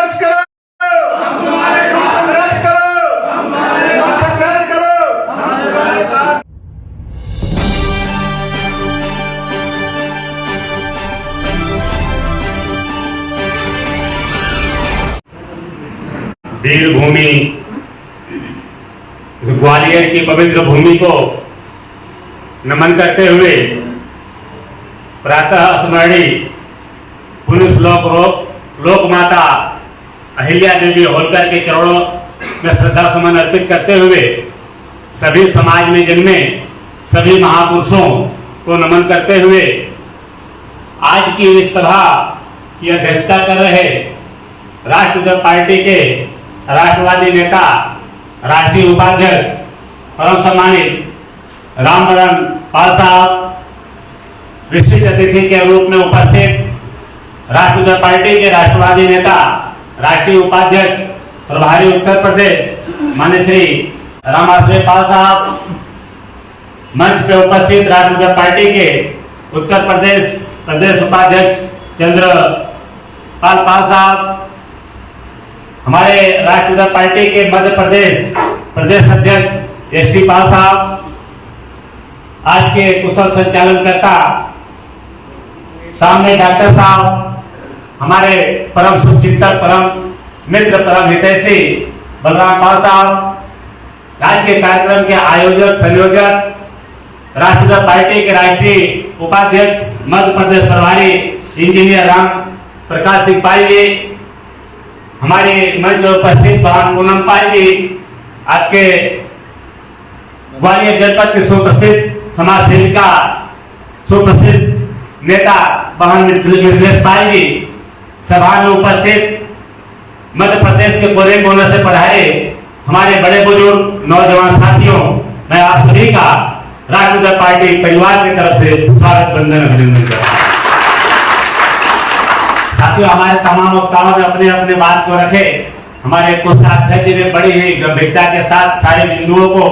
संघर्ष करो, संघर्ष करो, संघर्ष करो। वीर भूमि, इस ग्वालियर की पवित्र भूमि को नमन करते हुए प्रातः स्मरणीय पुलिस लोक माता अहिल्या देवी होलकर के चरणों में श्रद्धा सुमन अर्पित करते हुए सभी समाज में जन्मे सभी महापुरुषों को नमन करते हुए आज की इस सभा की अध्यक्षता कर रहे राष्ट्रीय पार्टी के राष्ट्रवादी नेता, राष्ट्रीय उपाध्यक्ष, परम सम्मानित रामबरन पाल साहब, विशिष्ट अतिथि के रूप में उपस्थित राष्ट्रीय पार्टी के राष्ट्रवादी नेता, राष्ट्रीय उपाध्यक्ष, प्रभारी उत्तर प्रदेश माननीय श्री रामाश्रय पाल साहब, मंच पे उपस्थित राष्ट्रीय पार्टी के उत्तर प्रदेश प्रदेश उपाध्यक्ष चंद्रपाल पाल साहब, हमारे राष्ट्रीय पार्टी के मध्य प्रदेश प्रदेश अध्यक्ष एसटी पाल साहब, आज के कुशल संचालनकर्ता सामने डॉक्टर साहब, हमारे परम शुभचिंतक, परम मित्र, परम हितैषी बलराम पाल साहब, आज के कार्यक्रम के आयोजक संयोजक, राष्ट्रीय पार्टी के राष्ट्रीय उपाध्यक्ष मध्य प्रदेश प्रभारी इंजीनियर राम प्रकाश सिंह पाल जी, हमारे मंच पर उपस्थित बहन पूनम पाल जी, आपके ग्वालियर जनपद के सुप्रसिद्ध समाज सेविका, सुप्रसिद्ध नेता बहन मिथिलेश पाल जी, सभा में उपस्थित मध्य प्रदेश के कोने कोने से पधारे हमारे बड़े बुजुर्ग नौजवान साथियों, मैं आप सभी का राष्ट्रीय पार्टी परिवार की तरफ से स्वागत वंदन अभिनंदन करता हूं। साथियों, हमारे तमाम वक्ताओं ने अपने अपने बात को रखे। हमारे कोषाध्यक्ष जी ने बड़ी ही गंभीरता के साथ सारे बिंदुओं को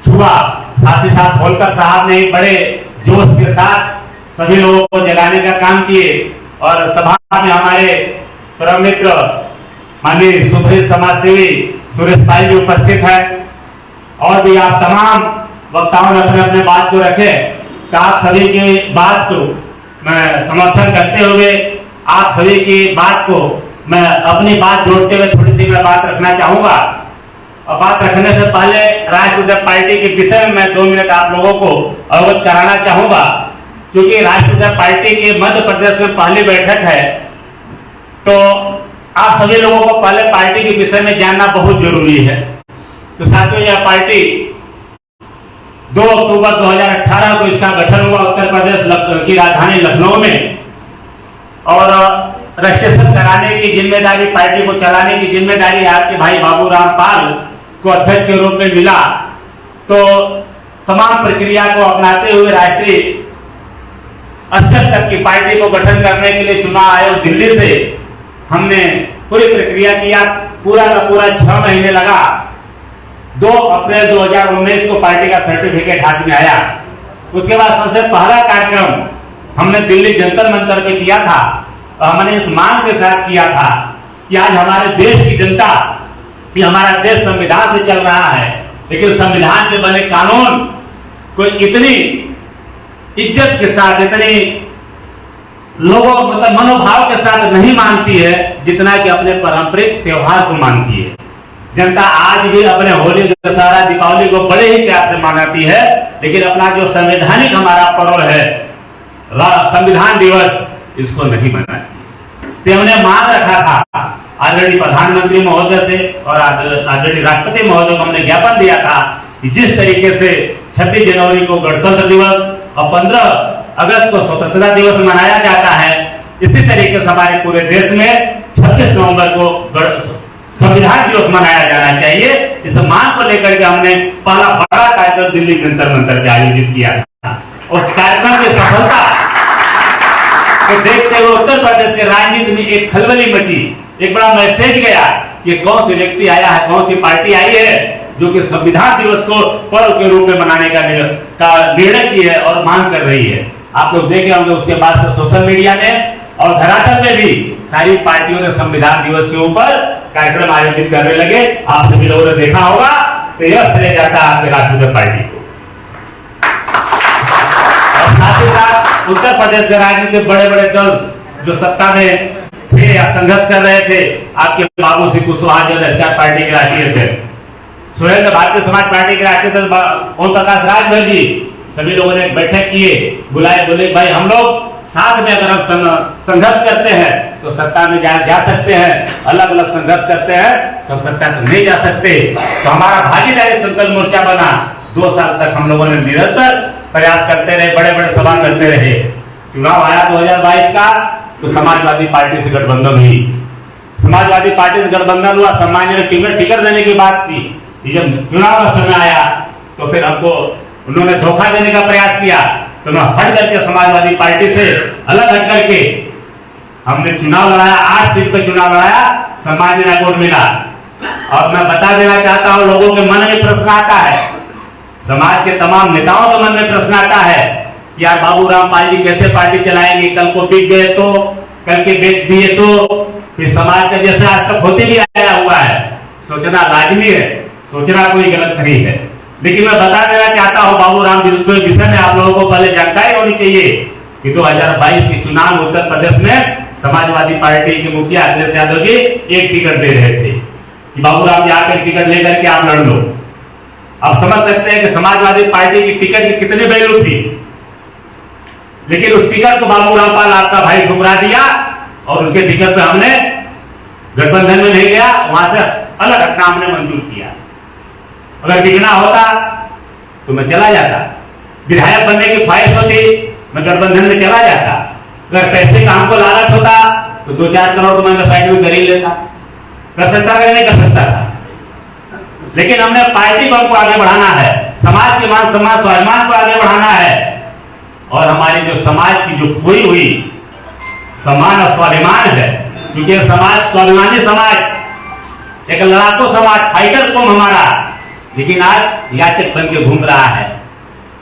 छुआ, साथ ही साथ होलकर साहब ने बड़े जोश के साथ सभी लोगों को जगाने का काम किए और सभा में हमारे परम मित्र माननीय सुप्रसिद्ध समाज सेवी सुरेश पाल जी उपस्थित है और भी आप तमाम वक्ताओं ने अपने अपने बात को रखे। तो आप सभी की बात को मैं समर्थन करते हुए आप सभी की बात को मैं अपनी बात जोड़ते हुए थोड़ी सी मैं बात रखना चाहूंगा। और बात रखने से पहले राष्ट्रीय पार्टी के विषय में मैं 2 मिनट आप लोगों को अवगत कराना चाहूंगा, क्योंकि राष्ट्रीय पार्टी के मध्य प्रदेश में पहली बैठक है, तो आप सभी लोगों को पहले पार्टी के विषय में जानना बहुत जरूरी है। तो साथियों, यह पार्टी 2 अक्टूबर 2018 को इसका गठन हुआ उत्तर प्रदेश की राजधानी लखनऊ में, और रजिस्ट्रेशन कराने की जिम्मेदारी, पार्टी को चलाने की जिम्मेदारी आपके भाई बाबू राम पाल को अध्यक्ष के रूप में मिला। तो तमाम प्रक्रिया को अपनाते हुए राष्ट्रीय स्तर तक की पार्टी को गठन करने के लिए चुनाव आयोग दिल्ली से हमने पूरी प्रक्रिया किया। पूरा का पूरा 6 महीने लगा। 2 अप्रैल 2019 को पार्टी का सर्टिफिकेट हाथ में आया। उसके बाद सबसे पहला कार्यक्रम हमने दिल्ली जंतर मंतर पे किया था और हमने इस मांग के साथ किया था कि आज हमारे देश की जनता, कि हमारा देश संविधान से चल रहा है, लेकिन संविधान में बने कानून कोई इतनी इज्जत के साथ, इतनी लोगों मतलब मनोभाव के साथ नहीं मानती है जितना कि अपने पारंपरिक त्योहार को मानती है। जनता आज भी अपने होली, दशहरा, दीपावली को बड़े ही प्यार से मनाती है, लेकिन अपना जो संवैधानिक हमारा पर्व है संविधान दिवस, इसको नहीं मनाती। तो हमने मांग रखा था ऑलरेडी प्रधानमंत्री महोदय से और ऑलरेडी राष्ट्रपति महोदय को हमने ज्ञापन दिया था कि जिस तरीके से 26 जनवरी को गणतंत्र दिवस और 15 अगस्त को स्वतंत्रता दिवस मनाया जाता है, इसी तरीके से हमारे पूरे देश में 26 नवंबर को संविधान दिवस मनाया जाना चाहिए। इस मांग को लेकर के हमने पहला बड़ा कार्यक्रम दिल्ली जंतर मंतर पे आयोजित किया था। उस कार्यक्रम की सफलता को देखते हुए उत्तर प्रदेश के राजनीति में एक खलबली मची, एक बड़ा मैसेज गया कि कौन सी व्यक्ति आया है, कौन सी पार्टी आई है जो कि संविधान दिवस को पर्व के रूप में मनाने का निर्णय की है और मांग कर रही है। आप लोग देखे होंगे उसके बाद से सोशल मीडिया में और धरातल में भी सारी पार्टियों ने संविधान दिवस के ऊपर कार्यक्रम आयोजित करने लगे। आप सभी लोगों ने देखा होगा, तो यह श्रेय जाता है आपके राष्ट्रीय पार्टी को। और साथ ही साथ उत्तर प्रदेश के राज्य के बड़े बड़े दल जो सत्ता में थे या संघर्ष कर रहे थे, आपके बाबू सिंह कुशवाहा जो एचआर पार्टी के राष्ट्रीय अध्यक्ष, सुरेंद्र भारतीय समाज पार्टी के राष्ट्रीय अध्यक्ष ओम प्रकाश राजभर जी, सभी लोगों ने बैठक किए, बुलाए, बोले भाई हम लोग साथ में अगर हम संघर्ष करते हैं तो सत्ता में जा सकते हैं, अलग अलग संघर्ष करते हैं तो हम सत्ता तक नहीं जा सकते। तो हमारा भागीदारी संकल्प मोर्चा बना। 2 साल तक हम लोगों ने निरंतर प्रयास करते रहे, बड़े बड़े सभा करते रहे। चुनाव आया 2022 का, तो समाजवादी पार्टी से गठबंधन हुई। समाजवादी पार्टी से गठबंधन हुआ, सम्मान ने टिकट देने की बात की। जब चुनाव का समय आया तो फिर हमको उन्होंने धोखा देने का प्रयास किया, तो मैं हट करके समाजवादी पार्टी से अलग हट करके हमने चुनाव लड़ाया। 8 सीट पे चुनाव लड़ाया, सम्मानजनक वोट मिला। और मैं बता देना चाहता हूं, लोगों के मन में प्रश्न आता है, समाज के तमाम नेताओं के मन में प्रश्न आता है कि यार बाबू रामपाल जी कैसे पार्टी चलाएंगे, कल को बिक गए तो, कल के बेच दिए तो। फिर समाज का जैसे आज तक होते भी आया हुआ है, सोचना लाजमी है, सोचना कोई गलत नहीं है। लेकिन मैं बता देना चाहता हूं, बाबू राम के विषय में आप लोगों को पहले जानकारी होनी चाहिए कि 2022 के चुनाव में उत्तर प्रदेश में समाजवादी पार्टी के मुखिया अखिलेश यादव जी 1 टिकट दे रहे थे कि बाबू राम जी आकर टिकट लेकर के आप लड़ लो। आप समझ सकते हैं कि समाजवादी पार्टी की टिकट की कितनी वैल्यू थी। लेकिन उस टिकट को बाबू रामपाल आपका भाई ठुकरा दिया और उसके टिकट पे हमने गठबंधन में नहीं गया, वहां से अलग हटना हमने मंजूर किया। अगर टिकना होता तो मैं चला जाता, विधायक बनने की ख्वाहिश होती मैं गठबंधन में चला जाता। अगर पैसे का हमको लालच होता तो 2-4 करोड़ रुपए मैं साइड में खरीद लेता। कर सकता था, नहीं कर सकता था। लेकिन हमने पार्टी को हमको आगे बढ़ाना है, समाज के मान सम्मान स्वाभिमान को आगे बढ़ाना है। और हमारी जो समाज की जो खोई हुई सम्मान और स्वाभिमान है, क्योंकि समाज स्वाभिमानी समाज, एक लड़ाकू समाज, फाइटर कौम हमारा, लेकिन आज याचक बन के घूम रहा है।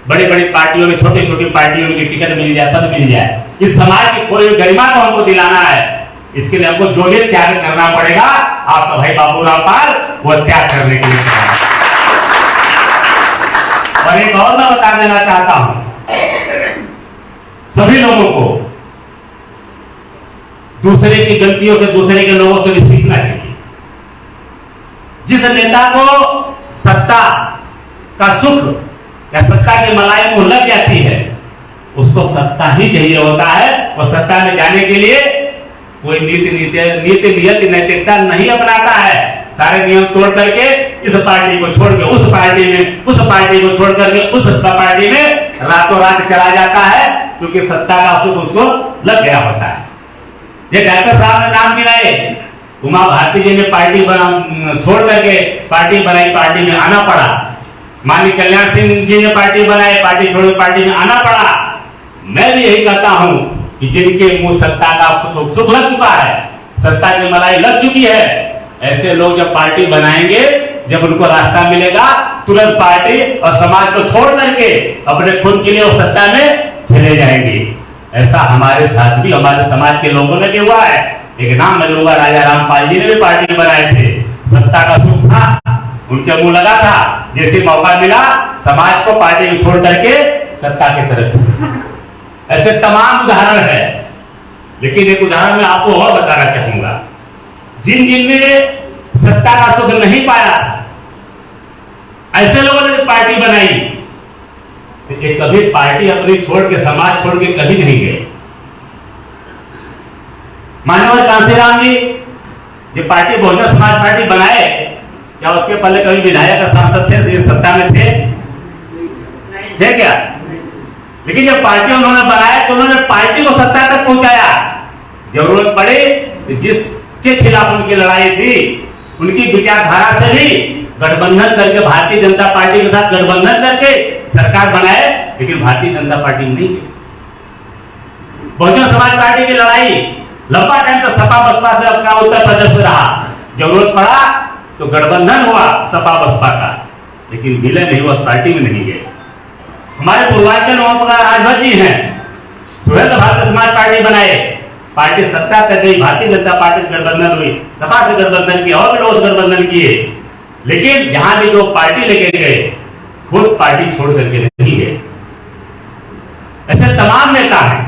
बड़ी बड़ी पार्टियों में, छोटी छोटी पार्टियों में टिकट मिल जाए, पद मिल जाए। इस समाज की खोई हुई गरिमा को हमको दिलाना है। इसके लिए हमको जो भी त्याग करना पड़ेगा, आपका भाई बाबू रामपाल वो त्याग करने के लिए। और एक और मैं बता देना चाहता हूं सभी लोगों को, दूसरे की गलतियों से, दूसरे के लोगों से भी सीखना चाहिए। जिस नेता को सत्ता का सुख या सत्ता की मलाई मुंह लग जाती है, उसको सत्ता ही चाहिए होता है। वो सत्ता में जाने के लिए कोई नीति नियत नैतिकता नहीं अपनाता है। सारे नियम तोड़ करके इस पार्टी को छोड़ के उस पार्टी में, उस पार्टी को छोड़ करके उस पार्टी में रातों रात चला जाता है, क्योंकि सत्ता का सुख उसको लग गया होता है। ये डॉक्टर साहब ने नाम गिनाए, उमा भारती जी ने पार्टी छोड़ करके पार्टी बनाई, पार्टी में आना पड़ा। माननीय कल्याण सिंह जी ने पार्टी बनाई, पार्टी छोड़ पार्टी में आना पड़ा। मैं भी यही कहता हूं कि जिनके मुंह सत्ता का सुख लग चुका है, सत्ता की मलाई लग चुकी है, ऐसे लोग जब पार्टी बनाएंगे, जब उनको रास्ता मिलेगा, तुरंत पार्टी और समाज को छोड़ करके अपने खुद के लिए उस सत्ता में चले जाएंगे। ऐसा हमारे साथ भी, हमारे समाज के लोगों ने भी हुआ है। एक नाम में लोग राजा रामपाल जी ने भी पार्टी बनाए थे, सत्ता का सुख था, उनके मुंह लगा था, जैसे मौका मिला समाज को पार्टी में छोड़ करके सत्ता की तरफ चले। ऐसे तमाम उदाहरण है। लेकिन एक उदाहरण मैं आपको और बताना चाहूंगा, जिन जिनने सत्ता का सुख नहीं पाया, ऐसे लोगों ने पार्टी बनाई, ये कभी पार्टी अपनी छोड़ के, समाज छोड़ के कभी नहीं गए। माननीय कांसीराम जी जो पार्टी बहुजन समाज पार्टी बनाए, क्या उसके पहले कभी विधायक का सांसद थे, सत्ता में थे क्या? लेकिन जब पार्टी उन्होंने बनाया तो उन्होंने पार्टी को सत्ता तक पहुंचाया। जरूरत पड़े तो जिसके खिलाफ उनकी लड़ाई थी, उनकी विचारधारा से भी गठबंधन करके, भारतीय जनता पार्टी के साथ गठबंधन करके सरकार बनाए, लेकिन भारतीय जनता पार्टी में नहीं गई। बहुजन समाज पार्टी की लड़ाई लंबा टाइम तक सपा बसपा से अपना उत्तर प्रदेश में रहा। जरूरत पड़ा तो गठबंधन हुआ सपा बसपा का, लेकिन विलय नहीं हुआ, पार्टी में नहीं गए। हमारे पूर्वांचल ओम प्रकाश राजभर जी हैं, सुरेंद्र भारतीय समाज पार्टी बनाए, पार्टी सत्ता तक गई, भारतीय जनता पार्टी से गठबंधन हुई, सपा से गठबंधन किया और भी लोग गठबंधन किए, लेकिन जहां भी लोग पार्टी लेके गए खुद पार्टी छोड़ करके नहीं है। ऐसे तमाम नेता हैं,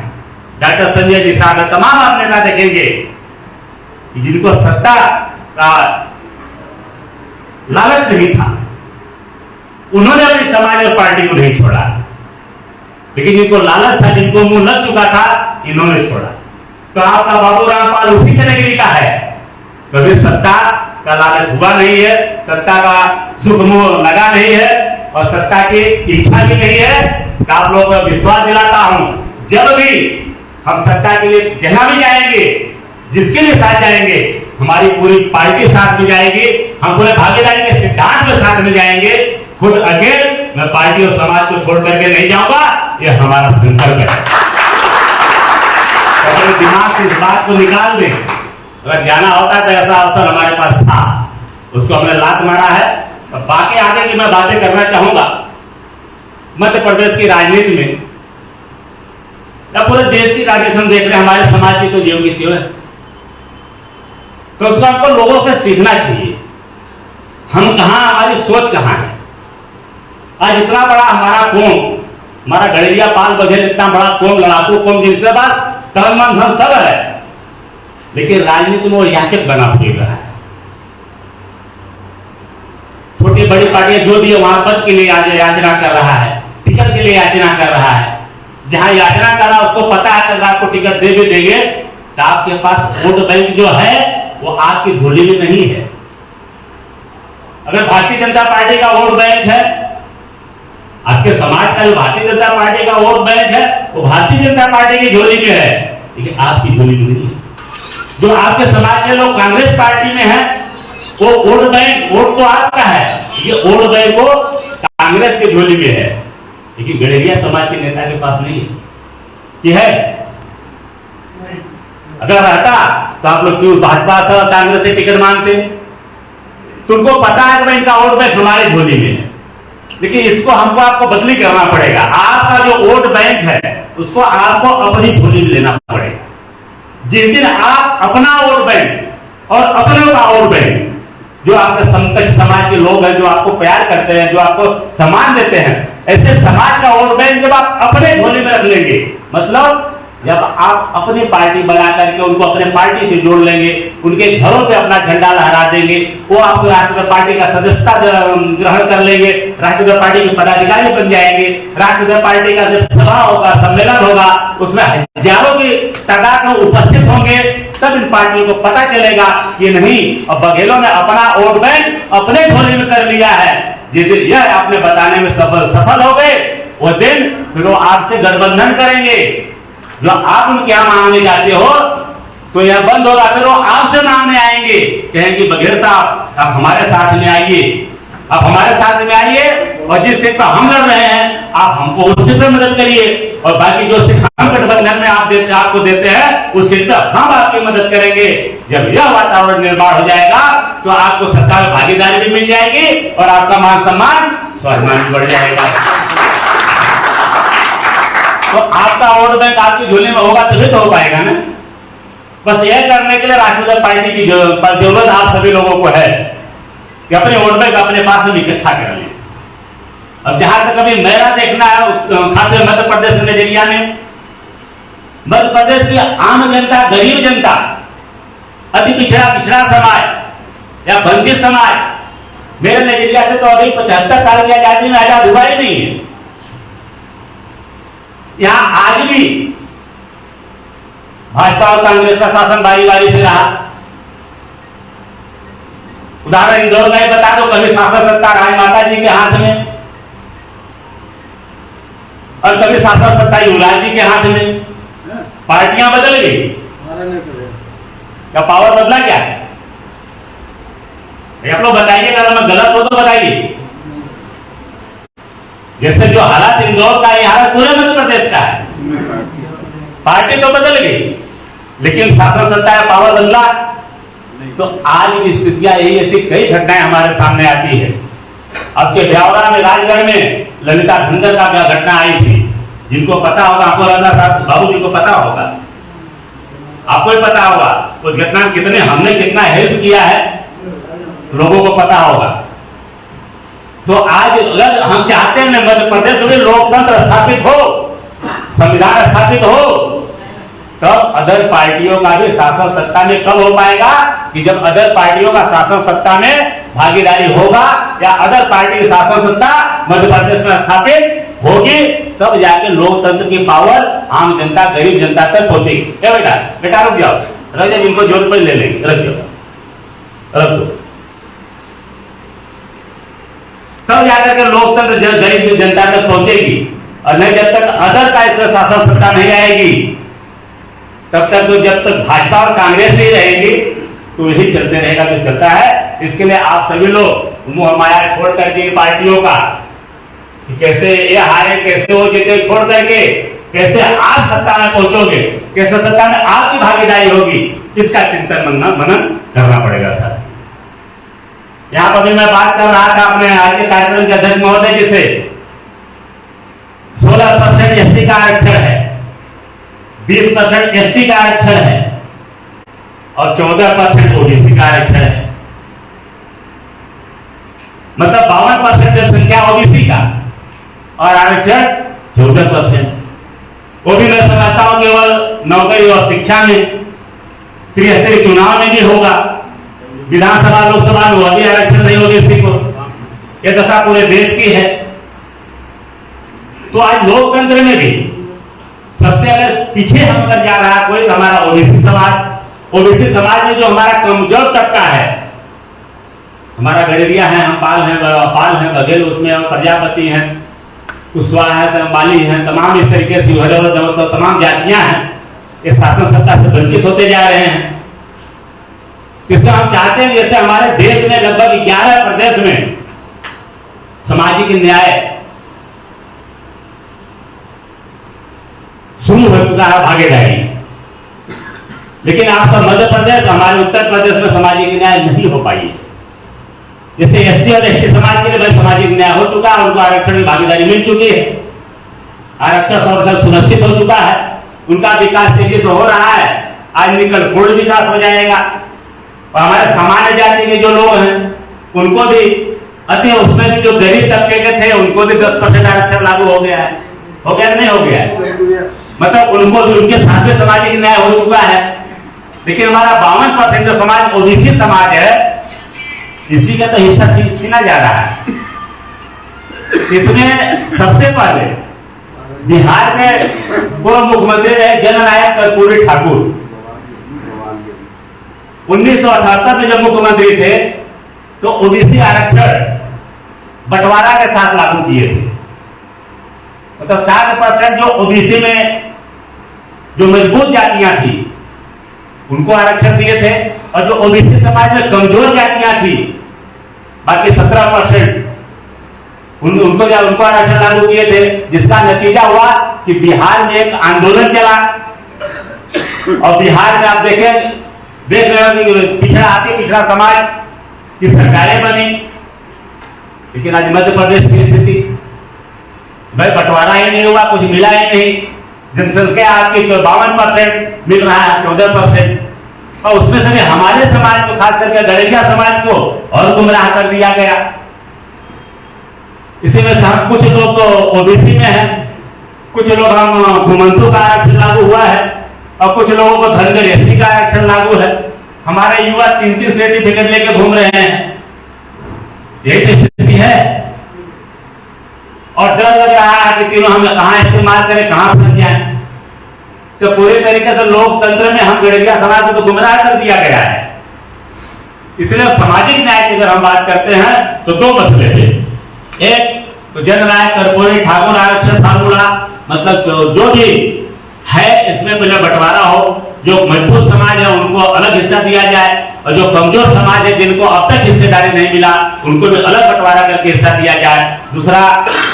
डॉक्टर संजय निषाद, तमाम आप नेता देखेंगे जिनको सत्ता का लालच नहीं था, उन्होंने अपनी समाज और पार्टी को नहीं छोड़ा, लेकिन जिनको लालच था, जिनको मुंह लग चुका था, इन्होंने छोड़ा। तो आपका बाबू रामपाल उसी कैटेगरी का है, कभी सत्ता का लालच हुआ नहीं है, सत्ता का सुख मोह लगा नहीं है और सत्ता की इच्छा भी नहीं है। तो आप लोगों को विश्वास दिलाता हूं, जब भी हम सत्ता के लिए जहां भी जाएंगे, जिसके लिए साथ जाएंगे, हमारी पूरी पार्टी साथ में जाएगी, हम पूरे भागीदारी के सिद्धांत के साथ में जाएंगे। खुद अकेले मैं पार्टी और समाज को छोड़ करके नहीं जाऊंगा, यह हमारा संकल्प है। अपने दिमाग से इस बात को निकाल दें। अगर जाना होता तो ऐसा अवसर हमारे पास था, उसको हमने लात मारा है। और बाकी आगे की मैं बातें करना चाहूंगा मध्य प्रदेश की राजनीति में या पूरे देश की राजनीति हम देख रहे हैं, हमारे समाज की तो जीव की त्यों है, तो उसको हमको लोगों से सीखना चाहिए। हम कहां, हमारी सोच कहां है। आज इतना बड़ा हमारा कौम, हमारा गड़ेरिया पाल बघेल, इतना बड़ा कौम, लड़ाकू कौम, जिनसे पास तन मन धन सब है, लेकिन राजनीति में वो याचक बना फिर रहा है। छोटी बड़ी पार्टियां जो भी है वहां पद के लिए याचना कर रहा है, टिकट के लिए याचना कर रहा है। जहां याचना कर रहा है उसको पता है अगर आपको टिकट दे भी देंगे तो आपके पास वोट बैंक जो है वो आपकी झोली में नहीं है। अगर भारतीय जनता पार्टी का वोट बैंक है, आपके समाज का जो भारतीय जनता पार्टी का वोट बैंक है, वो भारतीय जनता पार्टी की झोली में है, लेकिन आपकी झोली में नहीं है। जो आपके समाज के लोग कांग्रेस पार्टी में है, वो वोट बैंक, वोट तो आपका है, ये वोट बैंक को कांग्रेस की झोली में है, लेकिन गड़ेरिया समाज के नेता के पास नहीं है। कि है? अगर रहता तो आप लोग क्यों भाजपा से कांग्रेस से टिकट मांगते? तुमको पता है कि इनका वोट बैंक हमारी झोली में है, लेकिन इसको हमको आपको बदली करना पड़ेगा। आपका जो वोट बैंक है उसको आपको अपनी झोली में लेना पड़ेगा। जिस दिन आप अपना वोट बैंक और अपनों का वोट बैंक, जो आपके समकक्ष समाज के लोग हैं, जो आपको प्यार करते हैं, जो आपको सम्मान देते हैं, ऐसे समाज का वोट बैंक जब आप अपने झोली में रख लेंगे, मतलब जब आप अपनी पार्टी बना करके उनको अपने पार्टी से जोड़ लेंगे, उनके घरों पे अपना झंडा लहरा देंगे, वो आपको राष्ट्रीय पार्टी का सदस्यता ग्रहण कर लेंगे, राष्ट्रीय पार्टी के पदाधिकारी बन जाएंगे। राष्ट्रीय पार्टी का जब सभा होगा, सम्मेलन होगा, उसमें हजारों की तादाद में उपस्थित होंगे, तब इन पार्टियों को पता चलेगा कि नहीं, अब बघेलों ने अपना वोट बैंक अपने झोली में कर लिया है। जिस दिन यह आपने बताने में सफल हो गए, वो दिन फिर वो आपसे गठबंधन करेंगे। जो आप उनके यहां मांगने जाते हो तो यह बंद होगा, फिर वो आपसे मांगने आएंगे, कहेंगे बघेल साहब आप हमारे साथ में आइए, आप हमारे साथ में आइए, और जिस सीट पर हम लड़ रहे हैं आप हमको उस सीट पर मदद करिए, और बाकी जो सीट हम गठबंधन में आपको देते हैं उस सीट पर हम आपकी मदद करेंगे। जब यह वातावरण निर्माण हो जाएगा तो आपको सत्ता में भागीदारी भी मिल जाएगी और आपका मान सम्मान, स्वाभिमान भी बढ़ जाएगा। तो आपका वोट बैंक आपकी झोली में होगा तभी तो हो पाएगा ना। बस यह करने के लिए राष्ट्रीय पार्टी की जरूरत आप सभी लोगों को है कि अपने वोट बैंक अपने पास में इकट्ठा कर लें। अब जहां तक अभी मेरा देखना है, खासकर मध्य प्रदेश नजरिया में, मध्य प्रदेश की आम जनता, गरीब जनता, अति पिछड़ा समाज या वंचित समाज, मेरे नजरिया से तो अभी 75 साल की आजादी में आजाद हुआ ही नहीं है। यहां आज भी भाजपा और कांग्रेस का शासन बारी बारी से रहा। उदाहरण इंदौर में बता दो, कभी शासन सत्ता राजमाता जी के हाथ में और कभी शासन सत्ता युवराज जी के हाथ में। पार्टियां बदल गई, क्या पावर बदला क्या? आप लोग बताइए, अगर मैं गलत हो तो बताइए। जैसे जो हालात इंदौर का, ये हालत पूरे मध्य प्रदेश का है। पार्टी तो बदल गई लेकिन शासन सत्ता या पावर बदला। तो आज की स्थितियां यही, ऐसी कई घटनाएं हमारे सामने आती है। अब के ब्यावरा में, राजगढ़ में ललिता धनगर का घटना आई थी, जिनको पता होगा, आपको बाबू जी को पता होगा। आपको ही पता होगा उस घटना में कितने हमने कितना हेल्प किया है, लोगों को पता होगा। तो आज अगर हम चाहते हैं मध्य प्रदेश में लोकतंत्र स्थापित हो, संविधान स्थापित हो, तब अदर पार्टियों का भी शासन सत्ता में कब हो पाएगा कि जब अदर पार्टियों का शासन सत्ता में भागीदारी होगा या अदर पार्टी की शासन सत्ता मध्य प्रदेश में स्थापित होगी, तब जाके लोकतंत्र की पावर आम जनता गरीब जनता तक पहुंचेगी। क्या बेटा बेटा रुक जाओ, रख जाओ, जिनको जोर पर ले लेंगे, रख जाओ, रख दो। तब जाकर के लोकतंत्र गरीब जनता तक पहुंचेगी, और नहीं जब तक अदर का इसमें शासन सत्ता नहीं आएगी, तब तक तो जब तक भाजपा और कांग्रेस ही रहेगी तो यही चलते रहेगा जो चलता है। इसके लिए आप सभी लोग मुंह माया छोड़ करके पार्टियों का कि कैसे ये हारे कैसे हो जीते छोड़ करके कैसे आप सत्ता में पहुंचोगे, कैसे सत्ता में आपकी भागीदारी होगी, इसका चिंतन मनन करना पड़ेगा सर। यहां पर भी मैं बात कर रहा था अपने आज के कार्यक्रम के अध्यक्ष महोदय जी से, 16% एससी का आरक्षण है, 20% एसटी का आरक्षण है और 14% ओबीसी का आरक्षण है। मतलब 52% जनसंख्या ओबीसी का और आरक्षण 14%। वो भी मैं समझता हूं केवल नौकरी और शिक्षा में, 73 चुनाव में भी होगा, विधानसभा लोकसभा में वह भी आरक्षण नहीं ओबीसी को। यह दशा पूरे देश की है। तो आज लोकतंत्र में भी सबसे अगर पीछे हम अगर जा रहा है कोई, तो हमारा ओबीसी समाज। ओबीसी समाज में जो हमारा कमजोर तबका है, हमारा गड़ेरिया है, हम पाल हैं बघेल, उसमें हम प्रजापति हैं, कुशवाहा है, अंबाली हैं, तमाम इस तरीके से तो तमाम जातियां हैं, ये शासन सत्ता से वंचित होते जा रहे हैं। इसलिए हम चाहते हैं जैसे हमारे देश में लगभग 11 प्रदेश में सामाजिक न्याय शुरू हो चुका है, भागीदारी। लेकिन आपका मध्य प्रदेश, हमारे उत्तर प्रदेश में सामाजिक न्याय नहीं हो पाई है। जैसे एससी और एसटी समाज के लिए भाई सामाजिक न्याय हो चुका है, उनको आरक्षण की भागीदारी मिल चुकी है, आरक्षण 100% सुनिश्चित हो चुका है, उनका विकास तेजी से हो रहा है, आज निकल पूर्ण विकास हो जाएगा। और हमारे सामान्य जाति के जो लोग हैं उनको भी अति, उसमें भी जो गरीब तबके के थे उनको भी 10% आरक्षण लागू हो गया है। हो गया नहीं हो गया है? मतलब उनको भी उनके साथ में सामाजिक न्याय हो चुका है। लेकिन हमारा 52% जो समाज ओबीसी समाज है, इसी का तो हिस्सा छीना जा रहा है। इसमें सबसे पहले बिहार के पूर्व मुख्यमंत्री रहे जननायक कर्पूरी ठाकुर, 1978 में जब मुख्यमंत्री थे तो ओबीसी आरक्षण बंटवारा के साथ लागू किए थे। मतलब 7% जो ओबीसी में जो मजबूत जातियां थी उनको आरक्षण दिए थे, और जो ओबीसी समाज में कमजोर जातियां थी बाकी 17% उनको आरक्षण लागू किए थे। जिसका नतीजा हुआ कि बिहार में एक आंदोलन चला, और बिहार में आप देख रहे हो पिछड़ा समाज की सरकारें बनी। लेकिन आज मध्य प्रदेश की स्थिति, भाई बंटवारा ही नहीं हुआ, कुछ मिला ही नहीं। जनसंख्या आपकी 52% मिल रहा है, 14%, और उसमें से भी हमारे समाज को, खास करके गड़ेरिया समाज को और गुमराह कर दिया गया। इसी में से हम कुछ लोग तो ओबीसी में हैं, कुछ लोग हम घुमंतु का आरक्षण लागू हुआ है, और कुछ लोगों को धनगर एससी का आरक्षण लागू है। हमारे युवा 3-3 सर्टिफिकेट लेके घूम रहे हैं। यही तो स्थिति है, और डर लग रहा है कि तीनों हम कहां इस्तेमाल करें, कहां फंस जाए। तो पूरी तरीके से लोकतंत्र में हम गड़ेरिया समाज को तो गुमराह कर दिया गया है। इसलिए सामाजिक न्याय की अगर हम बात करते हैं तो 2 मसले थे। एक तो जननायक कर्पूरी ठाकुर आरक्षण फार्मूला, मतलब जो भी है इसमें पहले बंटवारा हो, जो मजबूत समाज है उनको अलग हिस्सा दिया जाए, और जो कमजोर समाज है जिनको अब तक हिस्सेदारी नहीं मिला उनको भी अलग बंटवारा करके हिस्सा दिया जाए। दूसरा,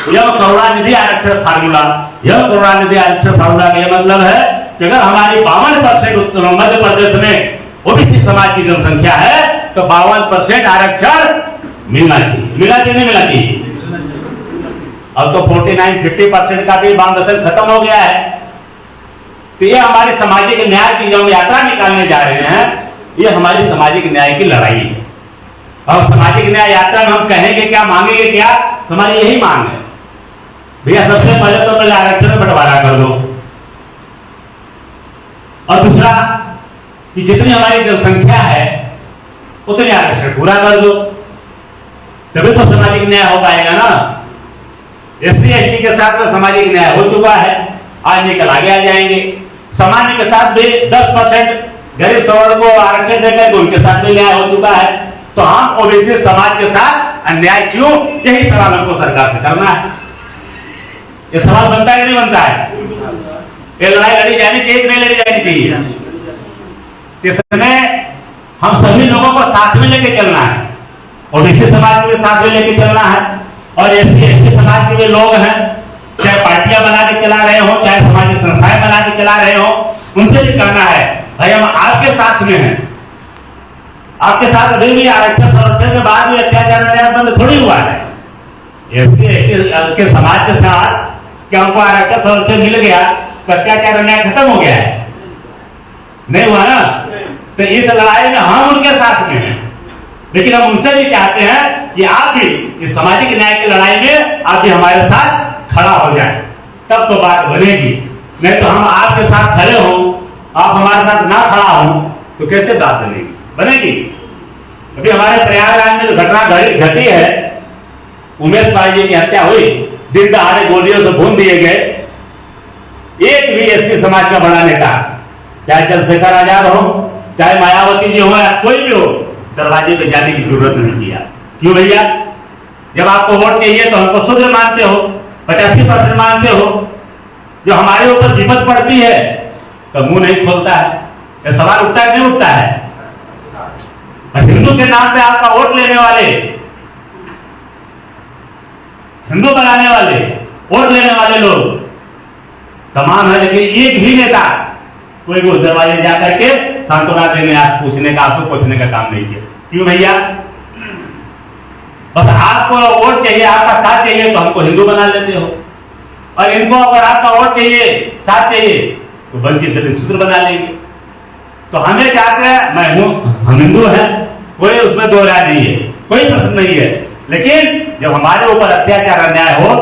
यह करुणानिधि आरक्षण फार्मूला। यह करुणानिधि आरक्षण फार्मूला का यह मतलब है कि अगर हमारी 52% मध्य प्रदेश में ओबीसी समाज की जनसंख्या है तो 52% आरक्षण मिलना चाहिए। मिला चाहिए नहीं मिला चाहिए? अब तो 49-50% का भी बाउंडेशन खत्म हो गया है। तो ये हमारे सामाजिक न्याय की जो हम यात्रा निकालने जा रहे हैं, ये हमारी सामाजिक न्याय की लड़ाई है। और सामाजिक न्याय यात्रा में हम कहेंगे क्या, मांगेंगे क्या, हमारी यही मांग है, भैया सबसे पहले तो पहले आरक्षण में बंटवारा कर दो, और दूसरा कि जितनी हमारी जनसंख्या है उतने आरक्षण पूरा कर दो, तभी तो सामाजिक न्याय हो पाएगा ना। एससी एसटी के साथ तो सामाजिक न्याय हो चुका है, आज निकल आगे आ जाएंगे। सामान्य के साथ भी 10% गरीब सवर्ग को आरक्षण देकर उनके साथ भी न्याय हो चुका है, तो हम ओबीसी समाज के साथ अन्याय क्यों, यही सवाल हमको सरकार से करना है। ये सवाल बनता है कि नहीं बनता है? ये लड़ाई लड़ी जानी चाहिए कि नहीं लड़ी जानी चाहिए? इसमें हम सभी लोगों को साथ में लेके चलना है, ओबीसी समाज को भी साथ में लेके चलना है, और एससी एसटी समाज के भी लोग हैं, चाहे पार्टियां बना के चला रहे हो, चाहे सामाजिक संस्थाएं बना के चला रहे हो, उनसे भी करना है भाई हम आपके साथ में हैं, आपके साथ अभी भी आरक्षण संरक्षण के बाद भी अत्याचार अन्याय बंद थोड़ी हुआ है। एससी एसटी के समाज के साथ क्या उनको आरक्षण संरक्षण मिल गया तो अत्याचार अन्याय खत्म हो गया है? नहीं हुआ ना। तो इस लड़ाई में हम उनके साथ में हैं, लेकिन हम उनसे भी चाहते हैं कि आप भी इस सामाजिक न्याय की लड़ाई में आप भी हमारे साथ खड़ा हो जाए, तब तो बात बनेगी। नहीं तो हम आपके साथ खड़े हो, आप हमारे साथ ना खड़ा हो तो कैसे बात बनेगी? अभी हमारे प्रयागराज में जो घटना घटी है, उमेश पाल जी की हत्या हुई, दिन दहाड़े गोलियों से भून दिए गए, एक भी एससी समाज का बड़ा नेता, चाहे चंद्रशेखर आजाद हो, चाहे मायावती जी हो, या कोई भी हो, दरवाजे पे जाने की जरूरत नहीं किया। क्यों भैया? जब आपको वोट चाहिए तो हमको शुद्ध मानते हो, 85% मानते हो, जो हमारे ऊपर विपद पड़ती है तो मुंह नहीं खोलता है। ये सवाल उठता है नहीं उठता है? और हिंदू के नाम पे आपका वोट लेने वाले, हिंदू बनाने वाले, वोट लेने वाले लोग तमाम है, लेकिन एक भी नेता कोई भी दरवाजे जाकर के सांत्वना देने, आप पूछने का, आंसू पूछने का काम नहीं किया। क्यों भैया? बस आपको वोट चाहिए, आपका साथ चाहिए तो हमको हिंदू बना लेते हो, और इनको अगर आपका वोट चाहिए, साथ चाहिए तो वंचित दलित शूद्र बना लेंगे। तो हमें चाहते हैं, मैं हूं, हम हिंदू हैं, कोई उसमें दो राय नहीं है, कोई प्रश्न नहीं है, लेकिन जब हमारे ऊपर अत्याचार अन्याय हो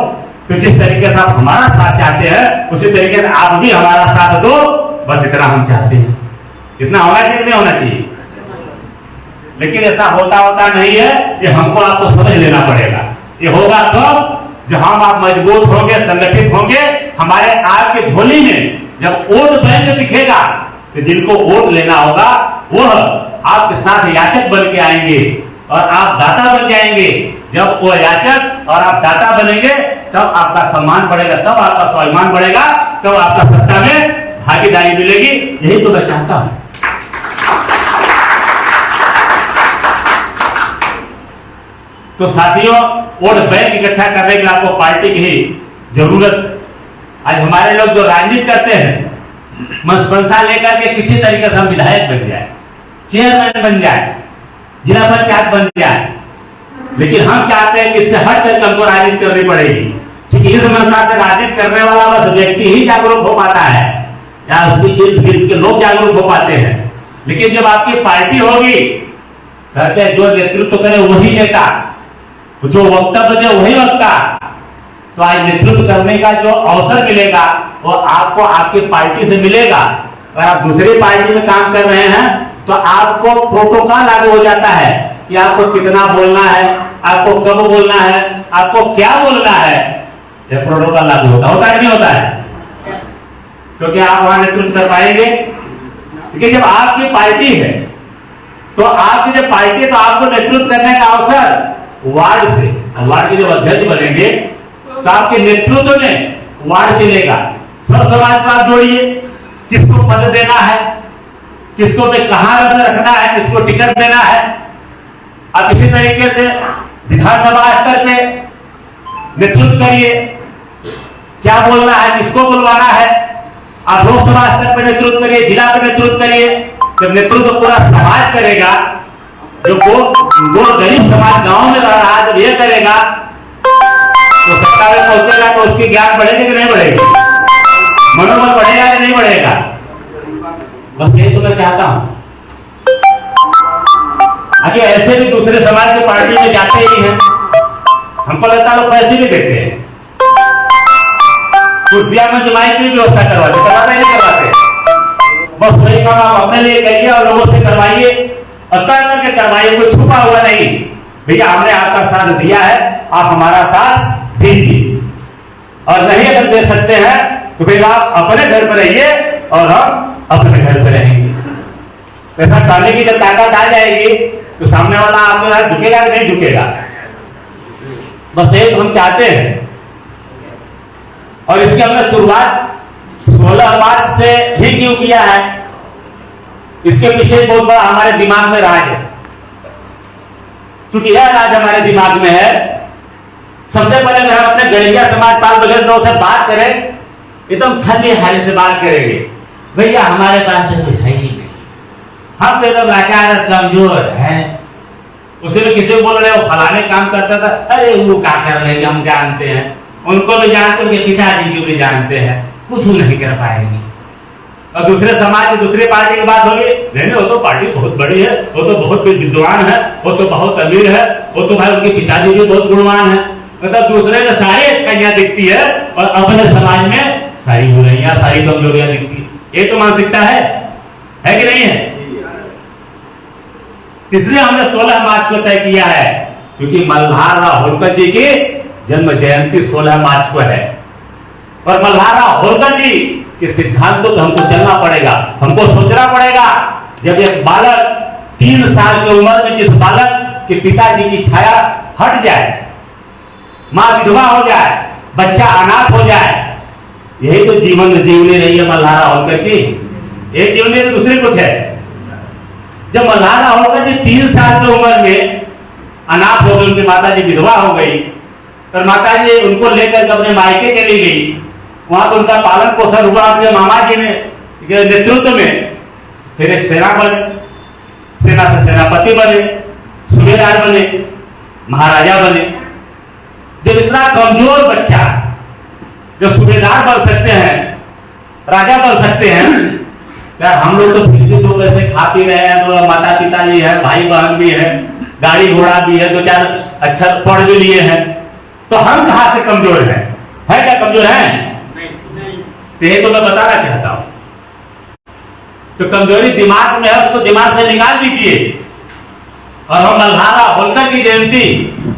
तो जिस तरीके से आप हमारा साथ चाहते हैं उसी तरीके से आप भी हमारा साथ दो, बस इतना हम चाहते हैं। इतना होना चाहिए नहीं होना चाहिए? लेकिन ऐसा होता नहीं है, ये हमको आपको समझ लेना पड़ेगा। ये होगा तो जब हम आप मजबूत होंगे, संगठित होंगे, हमारे आपकी झोली में जब वोट बैंक दिखेगा तो जिनको वोट लेना होगा वो आपके साथ याचक बन के आएंगे और आप दाता बन जाएंगे। जब वो याचक और आप दाता बनेंगे तब आपका सम्मान बढ़ेगा, तब आपका स्वाभिमान बढ़ेगा, तब आपका सत्ता में भागीदारी मिलेगी। यही तो मैं चाहता हूं। तो साथियों, वोट बैंक इकट्ठा करने के लिए आपको पार्टी की ही जरूरत। आज हमारे लोग जो राजनीति करते हैं, मनसा लेकर के किसी तरीके से हम विधायक बन जाए, चेयरमैन बन जाए, जिला पंचायत बन जाए, लेकिन हम चाहते हैं कि इससे हट करके हमको राजनीति करनी पड़ेगी, क्योंकि इस मनसा से राजनीति करने वाला बस व्यक्ति ही जागरूक हो पाता है, या उसके इर्द गिर्द के लोग जागरूक हो पाते हैं। लेकिन जब आपकी पार्टी होगी, कहते हैं जो नेतृत्व करे वही नेता, जो वक्तव्य दे वही वक्ता, तो आज नेतृत्व करने का जो अवसर मिलेगा वो आपको आपकी पार्टी से मिलेगा। अगर आप दूसरी पार्टी में काम कर रहे हैं तो आपको प्रोटोकॉल लागू हो जाता है कि आपको कितना बोलना है, आपको कब बोलना है, आपको क्या बोलना है, यह प्रोटोकॉल लागू होता है कि नहीं होता है? क्योंकि आप वहां नेतृत्व कर पाएंगे। लेकिन जब आपकी पार्टी है तो आपकी जब पार्टी है तो आपको नेतृत्व करने का अवसर वार्ड से, वार्ड के जब अध्यक्ष बनेंगे तो आपके नेतृत्व में वार्ड चलेगा। सब समाज को आप जोड़िए, किसको पद देना है, किसको पे कहां रखना है, किसको टिकट देना है। आप इसी तरीके से विधानसभा स्तर पे नेतृत्व करिए, क्या बोलना है, किसको बुलवाना है। आप लोकसभा स्तर पर नेतृत्व करिए, जिला पर नेतृत्व करिए। जब नेतृत्व पूरा समाज करेगा, जो वो गरीब समाज गांव में रह रहा है, जब ये करेगा तो सत्ता में पहुंचेगा तो उसकी ज्ञान बढ़ेगी कि नहीं बढ़ेगी? मनोबल बढ़ेगा या नहीं बढ़ेगा? बस यही तो मैं चाहता हूं। आगे ऐसे भी दूसरे समाज के पार्टी में जाते ही हैं, हमको लगता है लोग पैसे भी देते हैं, कुर्सियां में जमाई की व्यवस्था करवाते नहीं करवाते। बस वही काम आप अपने लिए करिए और लोगों से करवाइए, और कर करके करवाइए, कोई छुपा हुआ नहीं। भैया हमने आपका साथ दिया है, आप हमारा साथ दीजिए, और नहीं अगर दे सकते हैं तो फिर आप अपने घर पर रहिए और हम अपने घर पर रहेंगे। ऐसा करने की जब ताकत आ जाएगी तो सामने वाला आपके साथ झुकेगा कि नहीं झुकेगा? बस एक हम चाहते हैं, और इसकी हमने शुरुआत 16 मार्च से ही क्यों किया है, इसके पीछे बहुत बड़ा हमारे दिमाग में राज है। क्योंकि यह राज हमारे दिमाग में है, सबसे पहले अगर हम अपने गड़िया समाज पाल बगैर लोगों से बात करें, एकदम ठंडे हाल से बात करेंगे, भैया हमारे पास तो कुछ है ही नहीं, हम तो एकदम लाचार कमजोर है। उसे भी किसी को बोल रहे हो फलाने काम करता था, अरे वो क्या कर रहे हैं हम जानते हैं, उनको भी जानते, उनके पिताजी को भी जानते हैं, कुछ नहीं कर पाएंगे। और दूसरे समाज की दूसरी पार्टी की बात होगी, नहीं वो तो पार्टी बहुत बड़ी है, वो तो बहुत विद्वान है, वो तो बहुत अमीर है, वो तो भाई उनके पिताजी भी बहुत गुणवान है। मतलब दूसरे में सारी अच्छाइयां दिखती है और अपने समाज में सारी बुराइयां, सारी कमजोरियां दिखती है। ये तो मानसिकता है कि नहीं है? इसलिए हमने 16 मार्च को तय किया है, क्योंकि मल्हारराव होलकर जी की जन्म जयंती 16 मार्च को है, और मल्हारराव होलकर जी के सिद्धांतों पर हमको चलना पड़ेगा, हमको सोचना पड़ेगा। जब एक बालक 3 साल की उम्र में जिस बालक के पिताजी की छाया हट जाए, मां विधवा हो जाए, बच्चा अनाथ हो जाए, यही तो जीवन जीवनी रही है मल्हारराव होलकर की। एक जीवनी तो दूसरी कुछ है। जब मल्हारराव होलकर जी 3 साल की उम्र में अनाथ हो गए, उनकी माता जी विधवा हो गई, और माता जी उनको लेकर अपने मायके चली गई, वहां पर उनका पालन पोषण हुआ उनके मामा जी ने नेतृत्व में। फिर एक सेना बने, सेना से सेनापति बने, सूबेदार बने, महाराजा बने। जब इतना कमजोर बच्चा जो सूबेदार बन सकते हैं, राजा बन सकते हैं, यार हम लोग तो फिर भी 2 पैसे खा पी रहे हैं, 2 माता पिता भी है, भाई बहन भी है, गाड़ी घोड़ा भी है, 2-4 अच्छा पढ़ भी लिए हैं, तो हम कहां से कमजोर हैं? है क्या कमजोर हैं? ये तो मैं बताना चाहता हूं। तो कमजोरी दिमाग में है, उसको दिमाग से निकाल दीजिए। और हम मल्हारराव होलकर की जयंती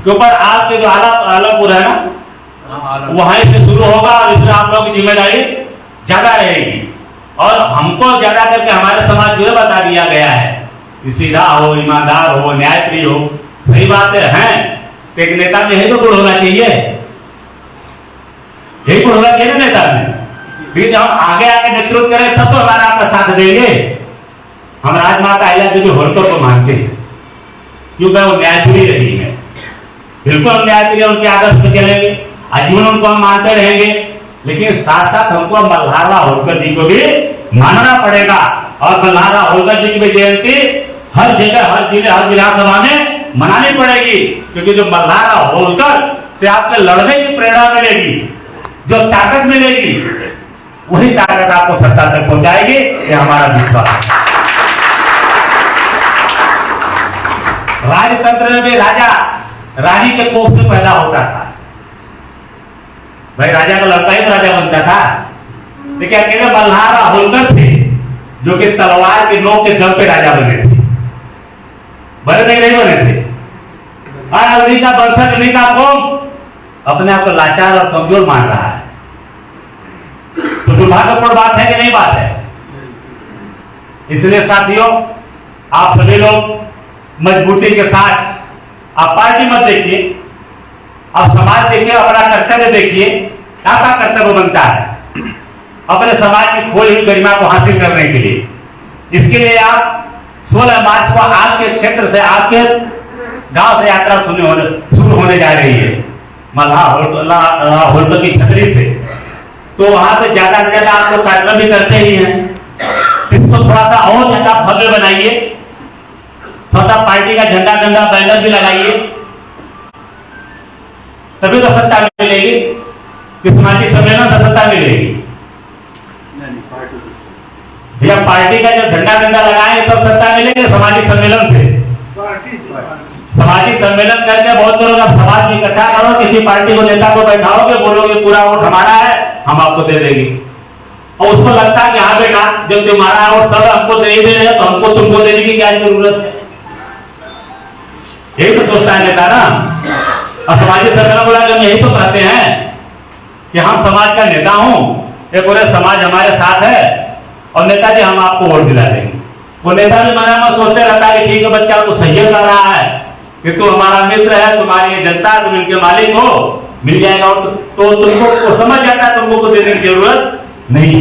के ऊपर आपके जो आलमपुर है ना, वहां से शुरू होगा, और इसमें आप लोगों की जिम्मेदारी ज्यादा रहेगी। और हमको ज्यादा करके हमारे समाज को बता दिया गया है कि सीधा हो, ईमानदार हो, न्यायप्रिय हो। सही बात है, एक नेता में यही तो गुण होना चाहिए, यही गुण होना चाहिए नेता में। जब हम आगे आके नेतृत्व करें तब तो हमारा आपका साथ देंगे। हम राजमाता अहिल्यादेवी होलकर को मानते हैं, क्योंकि वो न्यायप्रिय रही है। बिल्कुल हम न्यायप्रिय उनके आदर्श पे चलेंगे, आजीवन उनको हम मानते रहेंगे, लेकिन साथ साथ हमको मल्हारराव होलकर जी को भी मानना पड़ेगा। और मल्हारराव होलकर जी की जयंती हर जगह, हर जिले, हर विधानसभा में मनानी पड़ेगी, क्योंकि जो मल्हारराव होलकर से आपके लड़ने की प्रेरणा मिलेगी, जो ताकत मिलेगी, वही ताकत आपको सत्ता तक पहुंचाएगी, ये हमारा विश्वास है। राजतंत्र में भी राजा रानी के कोख से पैदा होता था। भाई राजा का लड़का ही तो राजा बनता था। लेकिन अकेले मल्हारराव होलकर थे जो कि तलवार के नोक के दम पे राजा बने थे। बने थे कि नहीं बने थे? और उन्हीं का वंशज, उन्हीं का कौम अपने आप को लाचार और कमजोर मान रहा है। तो दुर्भाग्यपूर्ण बात है कि नहीं बात है? इसलिए साथियों, आप सभी लोग मजबूती के साथ, आप पार्टी मत देखिए, आप समाज देखिए, अपना कर्तव्य देखिए। आपका कर्तव्य बनता है अपने समाज की खोई हुई गरिमा को हासिल करने के लिए। इसके लिए आप 16 मार्च को आपके क्षेत्र से, आपके गांव से यात्रा शुरू होने जा रही है, मल्हारराव होलकर की छतरी से। तो वहां पे ज्यादा से ज्यादा आप लोग कार्यक्रम भी करते ही हैं, इसको थोड़ा सा और ज्यादा भव्य बनाइए, थोड़ा सा पार्टी का झंडा डंडा बैनर भी लगाइए, तभी तो सत्ता मिलेगी। कि समाजिक सम्मेलन से सत्ता मिलेगी। या पार्टी का जो झंडा डंडा लगाएंगे तब सत्ता मिलेगी सामाजिक सम्मेलन से। सामाजिक सम्मेलन करके बहुत लोग आप समाज में इकट्ठा करो, किसी पार्टी को नेता को बैठाओगे, बोलोगे पूरा वोट हमारा है, हम आपको दे देंगे। और उसको लगता है कि हाँ बेटा जब तुम्हारा वोट सब हमको दे दे रहे तो हमको तुमको देने की क्या जरूरत है, यही तो सोचता है नेता ना। और सामाजिक सम्मेलन बोला हम यही तो कहते हैं कि हम समाज का नेता हूं, ये पूरे समाज हमारे साथ है और नेताजी हम आपको वोट दिला देंगे। वो नेता भी मना में सोचते रहता है कि ठीक है बच्चा तो सही कर रहा है कि तू हमारा मित्र है, तुम्हारी जनता, तुम इनके मालिक हो, मिल जाएगा। तो तुमको समझ जाता है तुमको कुछ देने की जरूरत नहीं।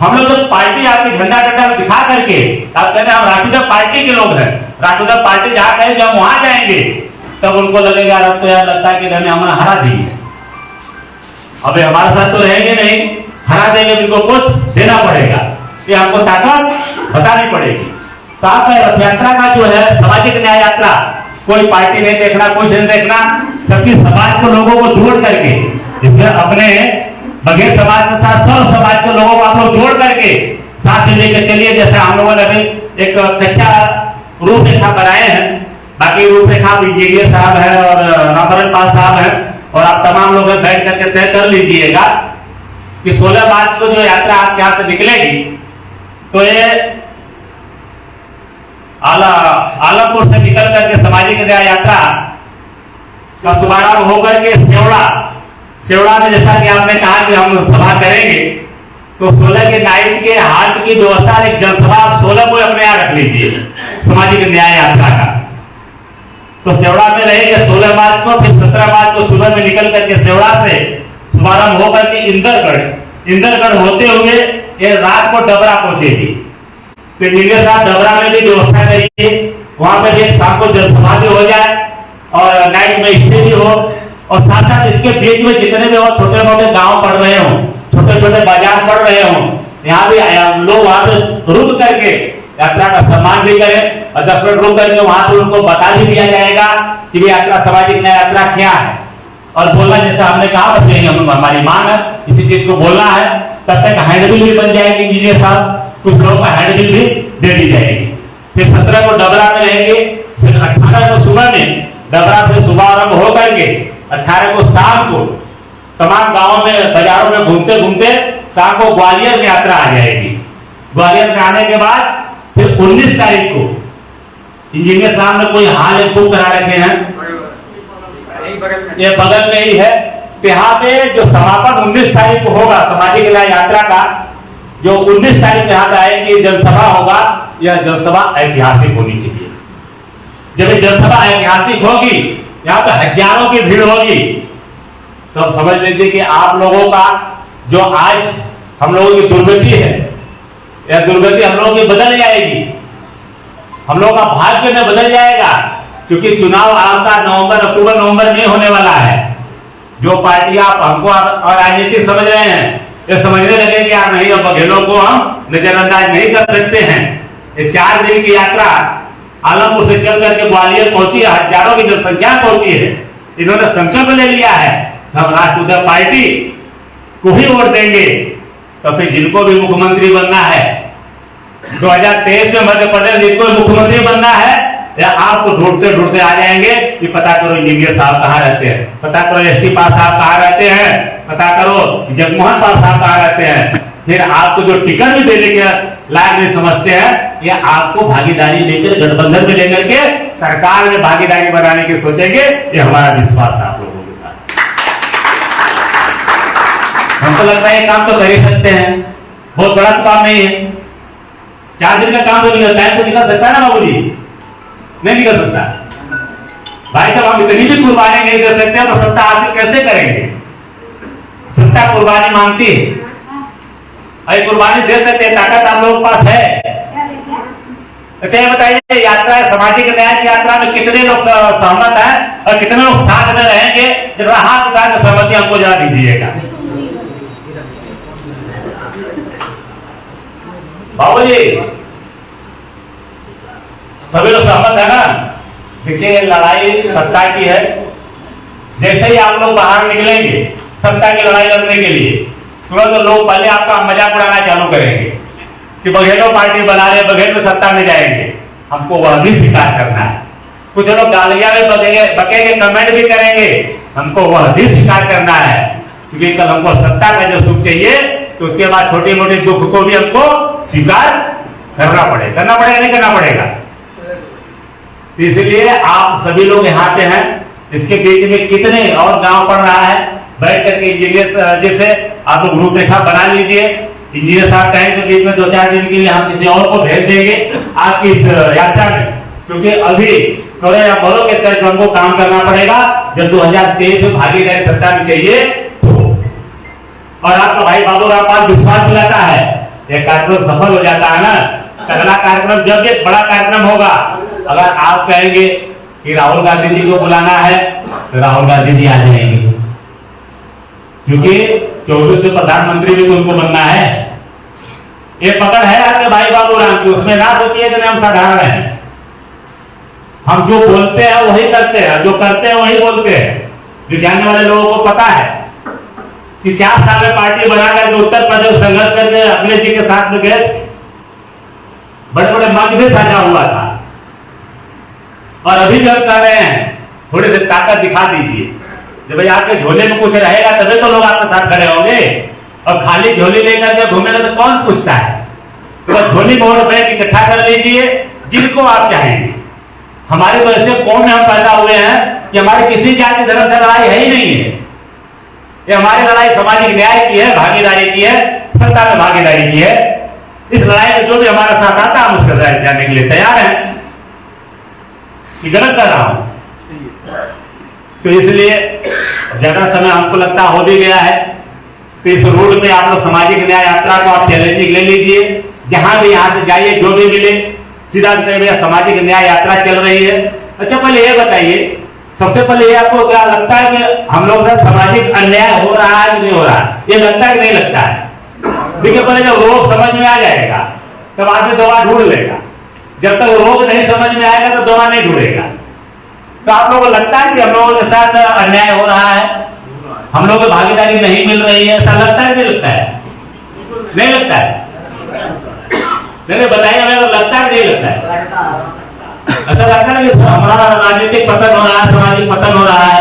हम लोग जब पार्टी आपकी झंडा डंडा दिखा करके आप कहते हैं हम राष्ट्रीय पार्टी के लोग हैं, राष्ट्रीय पार्टी जहां कहें जब वहां जाएंगे तब उनको लगेगा तो यार लगता है कि इन्होंने हमें हरा दी है, अबे हमारे साथ तो रहेंगे नहीं, हरा देंगे, इनको कुछ देना पड़ेगा, ये हमको ताकत बतानी पड़ेगी। तो आप रथ यात्रा का जो है सामाजिक न्याय यात्रा, कोई पार्टी नहीं देखना, कुछ नहीं देखना, सबकी समाज को लोगों को जोड़ करके, इसमें अपने बघेल समाज के साथ सब समाज के लोगों को आप लोग जोड़ करके साथ में लेकर चलिए। जैसे हम लोगों ने अभी एक कच्चा रूपरेखा बनाए हैं, बाकी रूपरेखा इंजीनियर साहब है और नंबरन पाल साहब है और आप तमाम लोग बैठ करके तय कर लीजिएगा कि 16 मार्च को जो यात्रा आपके यहाँ से निकलेगी तो ये आलमपुर से निकल करके सामाजिक न्याय यात्रा का शुभारंभ होकर के सेवड़ा में जैसा कि आपने कहा कि हम सभा करेंगे तो 16 के नाइट के हाट की व्यवस्था, एक जनसभा 16 को अपने यहाँ रख लीजिए सामाजिक न्याय यात्रा का। तो सेवड़ा में रहेंगे 16 मार्च को, फिर 17 मार्च को सुबह में निकल करके सेवड़ा से शुभारंभ होकर के इंदरगढ़ होते हुए ये रात को डबरा पहुंचेगी। तो इंजीनियर साहब डबरा में भी व्यवस्था करिए, वहां पर एक शाम को जनसभा भी हो जाए और नाइट में स्टे भी हो, और साथ साथ इसके बीच में जितने भी और छोटे मोटे गांव पड़ रहे हों, छोटे छोटे बाजार पड़ रहे हों, यहाँ भी लोग वहां पे रुक करके यात्रा का सम्मान भी करें और 10 मिनट रुक करके वहां पे उनको बता भी दिया जाएगा कि यात्रा सामाजिक न्याय यात्रा क्या है। और बोलना जैसा हमने कहा बस यही हमारी मांग है, इसी चीज को बोलना है। तब तक हैंडबिल भी बन जाएगी इंजीनियर साहब, कुछ लोगों का हैंडबिल भी दे दी जाएगी। फिर 17 को डबरा में रहेंगे, फिर 18 को सुबह में डबरा से शुभारंभ होकर के 18 को शाम को तमाम गांवों में बाजारों में घूमते घूमते शाम को ग्वालियर में यात्रा आ जाएगी। ग्वालियर में आने के बाद फिर 19 तारीख को इंजीनियर साहब ने कोई हाल बुक करा रखे हैं, ये बगल में ही है, तो यहाँ पे जो समापन 19 तारीख को होगा सामाजिक न्याय यात्रा का, जो 19 तारीख यहाँ पे आएगी जनसभा होगा, यह जनसभा ऐतिहासिक होनी चाहिए। जब ये जनसभा ऐतिहासिक होगी, यहाँ पे हजारों की भीड़ होगी, तो अब समझ लीजिए कि आप लोगों का जो आज हम लोगों की दुर्गति है, यह दुर्गति हम लोगों की बदल जाएगी, हम लोगों का भाग्य में बदल जाएगा। क्योंकि चुनाव आपका अक्टूबर नवंबर में होने वाला है। जो पार्टी आप हमको और राजनीति समझ रहे हैं, ये समझने लगे कि यार नहीं, अब बघेलों को हम नजरअंदाज नहीं कर सकते हैं। ये 4 दिन की यात्रा आलमपुर से चल करके ग्वालियर पहुंची है, हजारों की जनसंख्या पहुंची है। इन्होंने संकल्प ले लिया है हम राष्ट्रीय पार्टी को ही वोट देंगे। तो फिर जिनको भी मुख्यमंत्री बनना है 2023 में मध्य प्रदेश, जिनको मुख्यमंत्री बनना है, या आपको ढूंढते ढूंढते आ जाएंगे कि पता करो इंजीनियर साहब कहाँ रहते हैं, पता करो एसटी पाल साहब कहाँ रहते हैं, पता करो जगमोहन पाल साहब कहाँ रहते हैं। फिर आपको जो टिकट भी देने के लायक नहीं समझते हैं, या आपको भागीदारी लेकर गठबंधन में लेकर के सरकार में भागीदारी बनाने की सोचेंगे। ये हमारा विश्वास है आप लोगों के साथ। हमको लगता है ये काम तो कर ही सकते हैं, बहुत बड़ा तो काम नहीं है। 4 दिन का काम तो निकल, टाइम तो निकल सकता है ना बाबूजी, नहीं निकल सकता भाई। जब हम इतनी भी कुर्बानी नहीं दे सकते तो सत्ता हासिल कैसे करेंगे? सत्ता कुर्बानी मांगती है, अरे कुर्बानी दे सकते हैं, ताकत आप लोगों के पास है। अच्छा ये बताइए, यात्रा सामाजिक न्याय की यात्रा में कितने लोग सहमत हैं और कितने लोग साथ में रहेंगे? जरा हाथ उठा कर सहमति हमको जरा दीजिएगा। बाबूजी सभी लोग सहमत है ना? देखिए लड़ाई सत्ता की है। जैसे ही आप लोग बाहर निकलेंगे सत्ता की लड़ाई लड़ने के लिए, तुरंत लोग पहले आपका मजाक उड़ाना चालू करेंगे। कि बघेलों पार्टी बना रहे, बघेल में सत्ता में जाएंगे, हमको वह भी स्वीकार करना है। कुछ लोग गालियां भी बकेंगे, कमेंट भी करेंगे, हमको वह भी स्वीकार करना है, क्योंकि कल हमको सत्ता का जो सुख चाहिए, तो उसके बाद छोटे मोटे दुख को भी हमको स्वीकार करना पड़ेगा नहीं करना पड़ेगा। तो इसलिए आप सभी लोग यहाँ पे हैं, इसके बीच में कितने और गांव पड़ रहा है, बैठ करके इंजीनियर जैसे आप लोग रूपरेखा बना लीजिए। इंजीनियर साहब कहें तो बीच में 2-4 दिन के लिए हम किसी और को भेज देंगे आपकी इस यात्रा में, क्योंकि अभी करो या मरो के तहत हमको काम करना पड़ेगा। जब 2023 में भागीदारी सत्ता में चाहिए तो, और आपका भाई बाबूराव पास विश्वास दिलाता है, यह कार्यक्रम सफल हो जाता है ना। अगला कार्यक्रम जब एक बड़ा कार्यक्रम होगा, अगर आप कहेंगे कि राहुल गांधी जी को बुलाना है, तो राहुल गांधी जी आ जाएंगे, क्योंकि 24 में प्रधानमंत्री भी तो उनको बनना है। ये पकड़ है आपके भाई बाबूराव की, उसमें ना सोचिए कि हम साधारण हैं। हम जो बोलते हैं वही करते हैं, जो करते हैं वही बोलते हैं। जो जानने वाले लोगों को पता है कि 4 साल में पार्टी बनाकर उत्तर प्रदेश संघर्ष करके अखिलेश जी के साथ में गए, बड़े बड़े मंच भी साझा हुआ था। और अभी भी हम कह रहे हैं, थोड़ी सी ताकत दिखा दीजिए। जब भाई आपके झोले में कुछ रहेगा तभी तो लोग आपके साथ खड़े होंगे, और खाली झोली लेकर के घूमेगा तो कौन पूछता है। तो झोली में रुपए इकट्ठा कर लीजिए जिनको आप चाहेंगे। हमारे तो ऐसे कौम में हम पैदा हुए हैं कि हमारी किसी जाति धर्म से लड़ाई है ही नहीं है। ये हमारी लड़ाई सामाजिक न्याय की है, भागीदारी की है, सत्ता में भागीदारी की है। इस लड़ाई में जो भी हमारे साथ आता है हम उसके साथ जाने के लिए तैयार हैं। कि गलत कर रहा हूं? तो इसलिए ज्यादा समय हमको लगता हो भी गया है, तो इस रोड में आप लोग सामाजिक न्याय यात्रा को आप चैलेंजिंग ले लीजिए। जहां भी यहां से जाइए, जो भी मिले सीधा भैया सामाजिक न्याय यात्रा चल रही है। अच्छा, पहले ये बताइए, सबसे पहले ये आपको क्या लगता है कि हम लोग साथ सामाजिक अन्याय हो रहा है कि नहीं हो रहा है? ये लगता है कि नहीं लगता है? देखिए, पहले जब रोग समझ में आ जाएगा तब आदमी दवा ढूंढ लेगा। जब तक रोग नहीं समझ में आएगा तो दवा नहीं ढूंढेगा। तो आप लोगों को लगता है कि हम लोगों के साथ अन्याय हो रहा है, हम लोगों को भागीदारी नहीं मिल रही है, ऐसा लगता है? नहीं लगता है? नहीं लगता है? नहीं बताइए, हमें लगता है कि नहीं लगता है? ऐसा लगता है कि हमारा राजनीतिक पतन हो रहा है, सामाजिक पतन हो रहा है,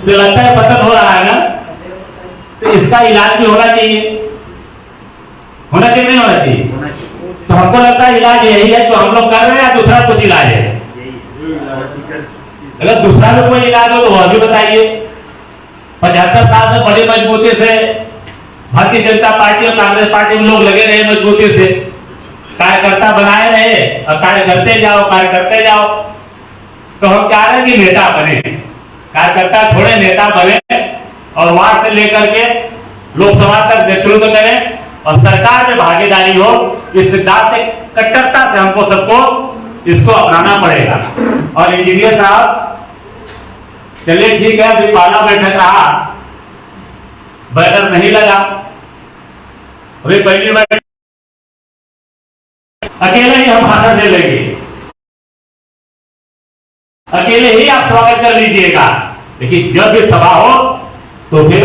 तो लगता है पतन हो रहा है ना। तो इसका इलाज भी होना चाहिए, होना चाहिए नहीं होना चाहिए? तो हमको लगता है इलाज यही है, तो हम लोग कर रहे हैं या दूसरा कुछ इलाज है? अगर दूसरा भी कोई इलाज हो तो वह भी बताइए। 75 साल से बड़ी मजबूती से भारतीय जनता पार्टी और कांग्रेस पार्टी में लोग लगे रहे, मजबूती से कार्यकर्ता बनाए रहे और कार्य करते जाओ। तो हम चाह रहे हैं कि नेता बने, कार्यकर्ता थोड़े नेता बने, और वार्ड से लेकर के लोकसभा तक नेतृत्व करें और सरकार में भागीदारी हो। इस सिद्धांत से, कट्टरता से हमको सबको इसको अपनाना पड़ेगा। और इंजीनियर साहब, चलिए ठीक है, अभी पहला बैठक रहा, बैनर नहीं लगा, अभी पहली बैठक अकेले ही हम भाषण दे लेंगे, अकेले ही आप स्वागत कर लीजिएगा। लेकिन जब भी सभा हो तो फिर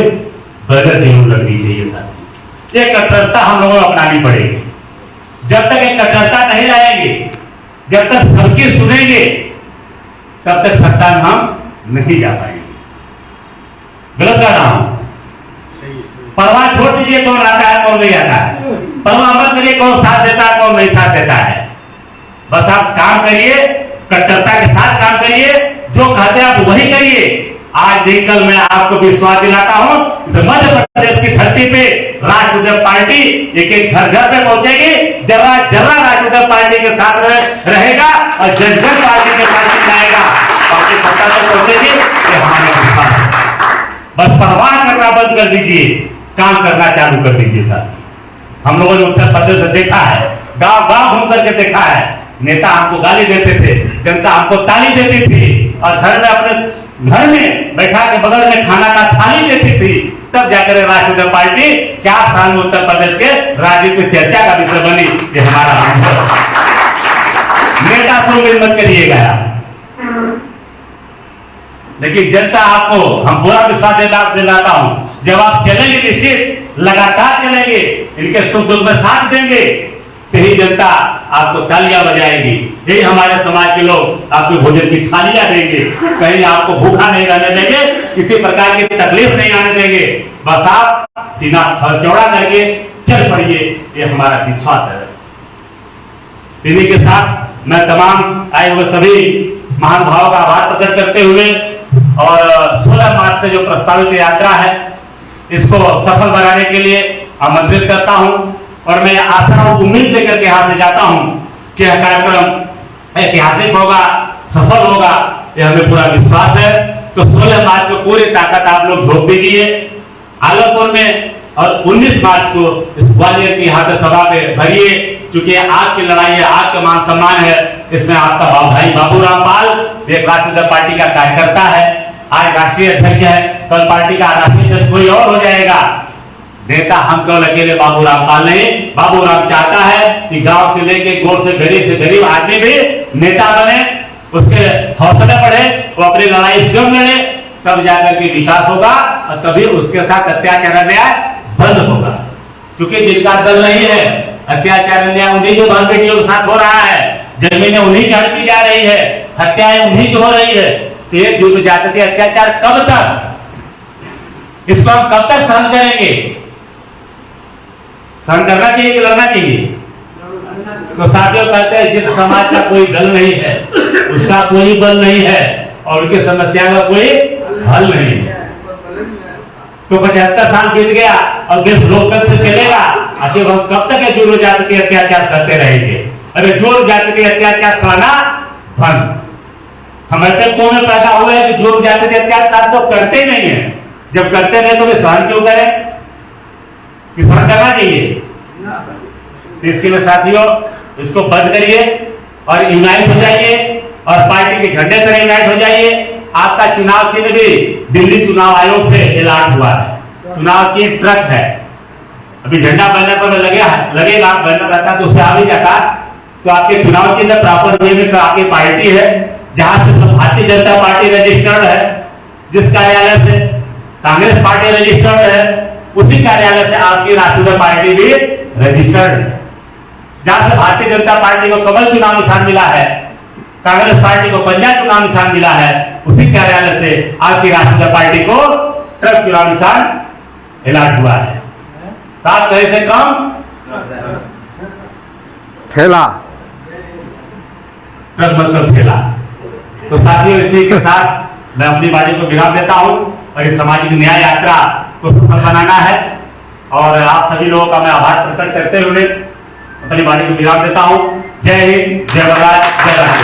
बैनर जरूर लगनी चाहिए साथ। ये कट्टरता हम लोगों को अपनानी पड़ेगी। जब तक एक कट्टरता नहीं लाएंगे, जब तक सबकी सुनेंगे, तब तक सत्ता में हम नहीं जा पाएंगे। गलत कर रहा हूं? परवाह छोड़ दीजिए कौन आता है कौन नहीं आता है, परवाह मत करिए कौन साथ देता है कौन नहीं साथ देता है। बस आप काम करिए, कट्टरता के साथ काम करिए, जो कहते हैं आप वही करिए। आज नहीं कल मैं आपको विश्वास दिलाता हूं, मध्य प्रदेश की धरती पे राष्ट्रीय पार्टी एक घर घर में पहुंचेगी, जरा जरा राष्ट्रीय पार्टी के साथ रहेगा और जन जन पार्टी के साथ जाएगा, पार्टी सत्ता तक पहुंचेगी। ये हमारा विश्वास है। बस परवाह करना बंद कर दीजिए, काम करना चालू कर दीजिए। सर, हम लोगों ने उत्तर प्रदेश से देखा है, गांव गांव घूम करके देखा है, नेता हमको गाली देते थे, जनता हमको ताली देती थी, और घर में अपने घर में बैठा के बगल में खाना का थाली देती थी, तब जाकर राष्ट्रीय पार्टी 4 साल में उत्तर प्रदेश के राजनीतिक चर्चा का विषय बनी। ये हमारा अनुभव। नेता को मत करिएगा, लेकिन जनता आपको, हम पूरा विश्वास दिलाता हूं, जब आप चलेंगे निश्चित लगातार चलेंगे, इनके सुख दुख में साथ देंगे, यही जनता आपको तालियां बजाएगी, यही हमारे समाज के लोग आपको भोजन की थालियां देंगे, कहीं आपको भूखा नहीं रहने देंगे, किसी प्रकार की तकलीफ नहीं आने देंगे। बस आप सीना चौड़ा करके चल पड़िए, ये हमारा विश्वास है। इन्हीं के साथ मैं तमाम आए हुए सभी महानुभावों का आभार प्रकट करते हुए और 16 मार्च से जो प्रस्तावित यात्रा है इसको सफल बनाने के लिए आमंत्रित करता हूं और मैं आशा और उम्मीद लेकर के यहाँ से जाता हूं कि यह कार्यक्रम ऐतिहासिक होगा, सफल होगा, यह हमें पूरा विश्वास है। तो 16 मार्च को पूरी ताकत आप लोग झोंक दीजिए आलमपुर में और 19 मार्च को इस ग्वालियर की यहाँ पे सभा पे भरिए, क्योंकि आग की लड़ाई है, आग का मान सम्मान है। इसमें आपका भाई बाबूराम पाल एक राष्ट्रीय जनता पार्टी का कार्यकर्ता है, आज राष्ट्रीय अध्यक्ष है, कल पार्टी का राष्ट्रीय अध्यक्ष कोई और हो जाएगा। नेता हम केवल अकेले बाबूराम पाल नहीं, बाबूराम चाहता है कि गांव से लेके गोर से गरीब आदमी भी नेता बने, उसके हौसले बढ़े, वो अपनी लड़ाई स्वयं लड़े, तब जाकर के विकास होगा और तभी उसके साथ अत्याचार अन्याय बंद होगा। क्योंकि जिनका दल नहीं है, अत्याचार अन्याय उन्हीं के बहन बेटियों के साथ हो रहा है, जमीनें उन्हीं की हड़पी जा रही है, हत्याएं उन्हीं की हो रही है। तो ये जुर्म जाति अत्याचार कब तक, इसको हम कब तक सहन करेंगे? सहन करना चाहिए कि लड़ना चाहिए? तो साथियों कहते हैं जिस समाज का कोई दल नहीं है उसका कोई बल नहीं है और उनकी समस्या का कोई हल नहीं है। तो 75 साल बीत गया और देश लोकतंत्र से चलेगा, आखिर हम कब तक जुर्म जाति के अत्याचार सहते रहेंगे? अरे जुर्म जाति के अत्याचार सहना बंद। हम ऐसे कौन में पैदा हुए हैं कि जुर्म जाति के अत्याचार तो करते ही नहीं है। जब करते नहीं तो वे सहन क्यों करें? कि सहन करना चाहिए। तो इसके लिए साथियों इसको बंद करिए और यूनाइट हो जाइए और पार्टी के झंडे पर यूनाइट हो जाइए। आपका चुनाव चिन्ह भी दिल्ली चुनाव आयोग से ऐलान हुआ है, चुनाव चिन्ह ट्रक है। अभी झंडा बैनर पर लगेगा, बैनर रहता तो उसमें आ भी जाता। तो आपके चुनाव चिन्ह प्रॉपर वे में आपकी पार्टी है, जहां से भारतीय जनता पार्टी रजिस्टर्ड है, जिस कार्यालय से कांग्रेस पार्टी रजिस्टर्ड है, उसी कार्यालय से आपकी राष्ट्रीय पार्टी भी रजिस्टर्ड है। जहां से भारतीय जनता पार्टी को कमल चुनाव निशान मिला है, कांग्रेस पार्टी को पंजाब चुनाव निशान मिला है, उसी कार्यालय से आपकी राष्ट्रीय पार्टी को ट्रक चुनाव निशान ऐलान हुआ है। 7 तरह से कम ठेला, ट्रक मतलब ठेला। तो साथियों इसी के साथ मैं अपनी वाणी को विराम देता हूं और इस सामाजिक न्याय यात्रा को सफल बनाना है और आप सभी लोगों का मैं आभार प्रकट करते हुए अपनी वाणी को विराम देता हूं। जय हिंद, जय भारत, जय भारत।